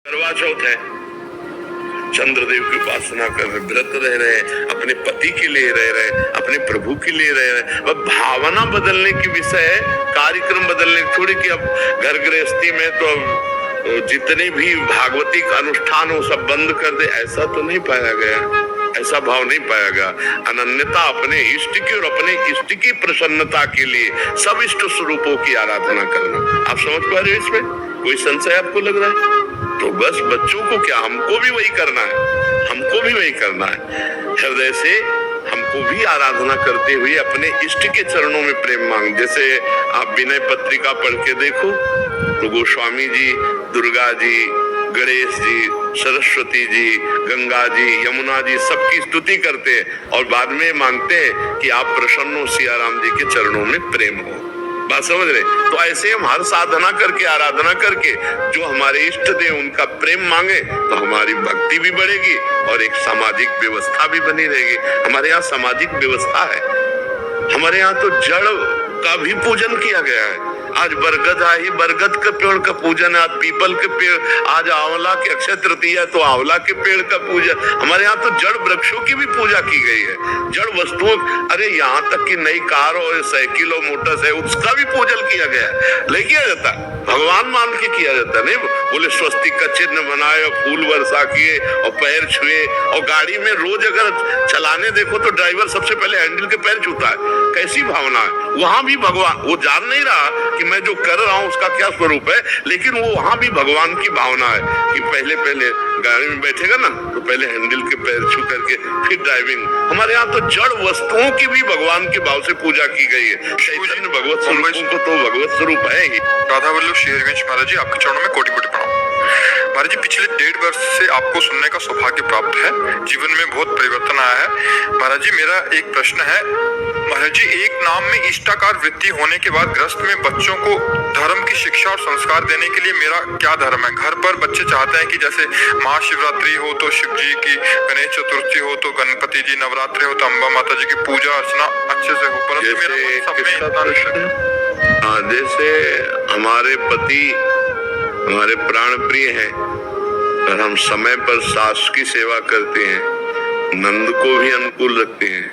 करवा चौथ है, चंद्रदेव की उपासना कर रहे, व्रत रह रहे, अपने पति के लिए रह रहे, अपने प्रभु के लिए रह रहे। वह भावना बदलने की विषय है, कार्यक्रम बदलने थोड़ी कि अब घर गृहस्थी में तो अब जितने भी भागवती का अनुष्ठान हो सब बंद कर दे, ऐसा तो नहीं पाया गया, ऐसा भाव नहीं पाया गया। अनन्यता अपने इष्ट की और अपने इष्ट की प्रसन्नता के लिए सब इष्ट स्वरूपों की आराधना करना। आप समझ पा रहे हो इसमें कोई संशय आपको लग रहा है? तो बस बच्चों को क्या, हमको भी वही करना है, हमको भी वही करना है। हृदय से हमको भी आराधना करते हुए अपने इष्ट के चरणों में प्रेम मांग। जैसे आप विनय पत्रिका पढ़ के देखो तो गोस्वामी जी दुर्गा जी, गणेश जी, सरस्वती जी, गंगा जी, यमुना जी सबकी स्तुति करते हैं और बाद में मांगते हैं कि आप प्रसन्न हो, सिया राम जी के चरणों में प्रेम हो। बात समझ रहे? तो ऐसे हम हर साधना करके, आराधना करके जो हमारे इष्ट देव उनका प्रेम मांगे तो हमारी भक्ति भी बढ़ेगी और एक सामाजिक व्यवस्था भी बनी रहेगी। हमारे यहाँ सामाजिक व्यवस्था है, हमारे यहाँ तो जड़ का भी पूजन किया गया है। आज बरगद आई, बरगद के पेड़ का पूजन है, आज पीपल के पेड़, आज आंवला की अक्षय तृतीया है तो आंवला के पेड़ का पूजन। हमारे यहाँ तो जड़ वृक्षों की भी पूजा की गई है, जड़ वस्तुओं, अरे यहाँ तक कि नई कार और साइकिल और मोटर है उसका भी पूजन किया गया है। नहीं किया जाता, भगवान मान के किया जाता। नहीं बोले स्वस्तिक का चिन्ह बनाए और फूल वर्षा किए और पैर छुए, और गाड़ी में रोज अगर चलाने देखो तो ड्राइवर सबसे पहले हैंडल के पैर छूता है। कैसी भावना है? वहां भी भगवान, वो जान नहीं रहा कि मैं जो कर रहा हूँ उसका क्या स्वरूप है, लेकिन वो वहां भी भगवान की भावना है कि पहले पहले गाड़ी में बैठेगा ना तो पहले हैंडल के पैर छू करके फिर ड्राइविंग। हमारे यहाँ तो जड़ वस्तुओं की भी भगवान के भाव से पूजा की गई है। चैतन्य भगवत स्वरूपों को तो भगवत स्वरूप है ही। राधा वल्लभ शेरगंज महाराज जी, आपके चरणों में कोटि कोटि प्रणाम। महाराज जी, पिछले 1.5 वर्ष से आपको सुनने का सौभाग्य प्राप्त है, जीवन में बहुत परिवर्तन आया है। महाराज जी, मेरा एक प्रश्न है। महाराज जी, एक नाम में इष्टाकार वृत्ति होने के बाद गृहस्थ में बच्चों को धर्म की शिक्षा और संस्कार देने के लिए मेरा क्या धर्म है? घर पर बच्चे चाहते हैं कि जैसे महाशिवरात्रि हो तो शिव जी की, गणेश चतुर्थी हो तो गणपति जी, नवरात्रि हो तो अम्बा माता जी की पूजा अर्चना अच्छे से हो, परंतु जैसे हमारे पति हमारे प्राण प्रिय हैं और हम समय पर सास की सेवा करते हैं, नंद को भी अनुकूल रखते हैं,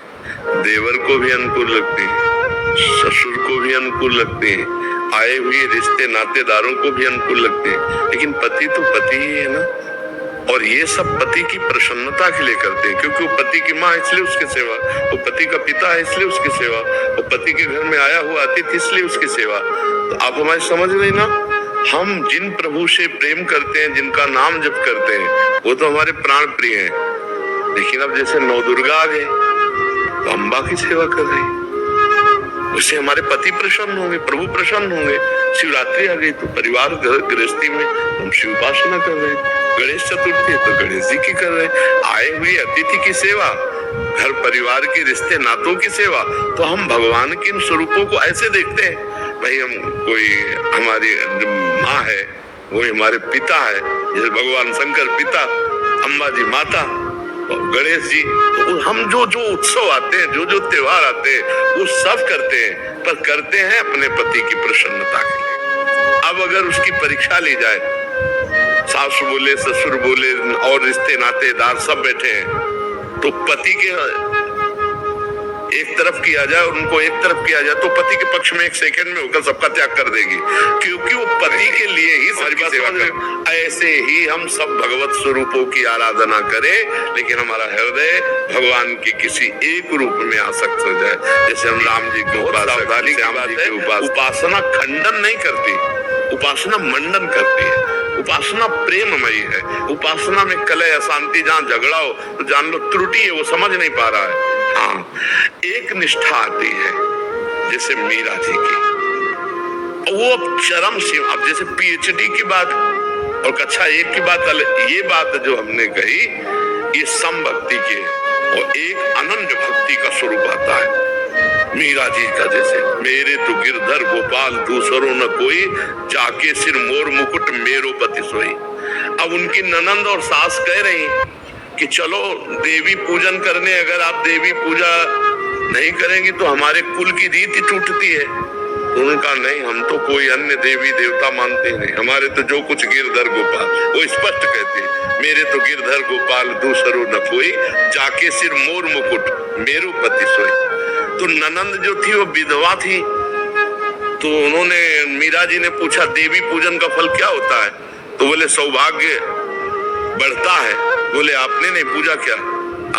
देवर को भी अनुकूल रखते हैं, ससुर को भी अनुकूल रखते हैं, आए हुए रिश्ते नातेदारों को भी अनुकूल रखते हैं, लेकिन पति तो पति ही है ना। और ये सब पति की प्रसन्नता के लिए करते हैं, क्योंकि वो पति की माँ इसलिए उसकी सेवा, वो पति का पिता है इसलिए उसकी सेवा, वो पति के घर में आया हुआ अतिथि इसलिए उसकी सेवा। तो आप हमारी समझ रही ना, हम जिन प्रभु से प्रेम करते हैं, जिनका नाम जप करते हैं, वो तो हमारे प्राण प्रिय हैं। लेकिन अब जैसे नौ दुर्गा आ गए तो अम्बा की सेवा कर रही, उससे हमारे पति प्रसन्न होंगे, प्रभु प्रसन्न होंगे। शिवरात्रि आ गई तो परिवार गृहस्थी में हम शिव उपासना कर रहे हैं, गणेश चतुर्थी है तो गणेश जी की कर रहे हैं, आए हुए अतिथि की सेवा, घर परिवार के रिश्ते नातों की सेवा। तो हम भगवान के इन स्वरूपों को ऐसे देखते हैं, भाई हम कोई हमारी माँ है, वो हमारे पिता है, जैसे भगवान शंकर पिता, अम्बा जी माता और गणेश जी। तो हम जो जो उत्सव आते हैं, जो जो त्योहार आते हैं, वो सब करते हैं, पर करते हैं अपने पति की प्रसन्नता के लिए। अब अगर उसकी परीक्षा ली जाए, सास बोले, ससुर बोले और रिश्ते नातेदार सब बैठे हैं, तो पति के एक तरफ किया जाए और उनको एक तरफ किया जाए तो पति के पक्ष में एक सेकंड में होकर सबका त्याग कर देगी, क्योंकि वो पति के लिए ही सबकी सेवा करे। ऐसे ही हम सब भगवत स्वरूपों की आराधना करें, लेकिन हमारा हृदय भगवान के किसी एक रूप में आसक्त हो जाए। जैसे हम राम जी की उपासना खंडन नहीं करती, उपासना मंडन करती है। उपासना प्रेममयी है। उपासना में कलह अशांति, जहाँ झगड़ा हो तो जान लो त्रुटि है, वो समझ नहीं पा रहा है। हाँ, एक निष्ठा आती है जैसे मीरा जी की, वो चरम सीमा। अब जैसे पीएचडी की बात और कक्षा 1 की बात, ये बात जो हमने कही ये समभक्ति की है और एक अनन्य भक्ति का स्वरूप आता है। मीरा जी का जैसे मेरे तो गिरधर गोपाल दूसरों न कोई, जाके सिर मोर मुकुट मेरो पति सोई। अब उनकी ननंद और सास कह रही कि चलो देवी पूजन करने, अगर आप देवी पूजा नहीं करेंगी तो हमारे कुल की रीति टूटती है। तो उन्होंने कहा नहीं, हम तो कोई अन्य देवी देवता मानते ही नहीं, हमारे तो जो कुछ गिरधर गोपाल। वो स्पष्ट कहते हैं, मेरे तो गिरधर गोपाल दूसरो न कोई, जाके सिर मोर मुकुट मेरो पति सोई। तो ननंद जो थी वो विधवा थी। तो उन्होंने, मीरा जी ने पूछा देवी पूजन का फल क्या होता है? तो बोले सौभाग्य बढ़ता है। बोले आपने नहीं पूजा क्या?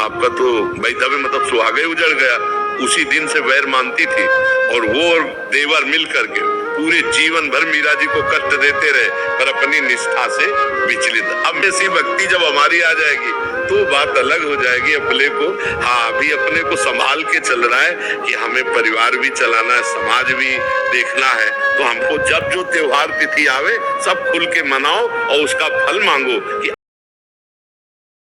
आपका तो वैधव्य मतलब सुहाग ही उजड़ गया। उसी दिन से वैर मानती थी और वो और देवर मिल करके पूरे जीवन भर मीरा जी को कष्ट देते रहे, पर अपनी निष्ठा से विचलित। अब ऐसी भक्ति जब हमारी आ जाएगी तो बात अलग हो जाएगी। अपने को, हाँ, अभी अपने को संभाल के चल रहा है कि हमें परिवार भी चलाना है, समाज भी देखना है। तो हमको जब जो त्योहार तिथि आवे सब खुल के मनाओ और उसका फल मांगो कि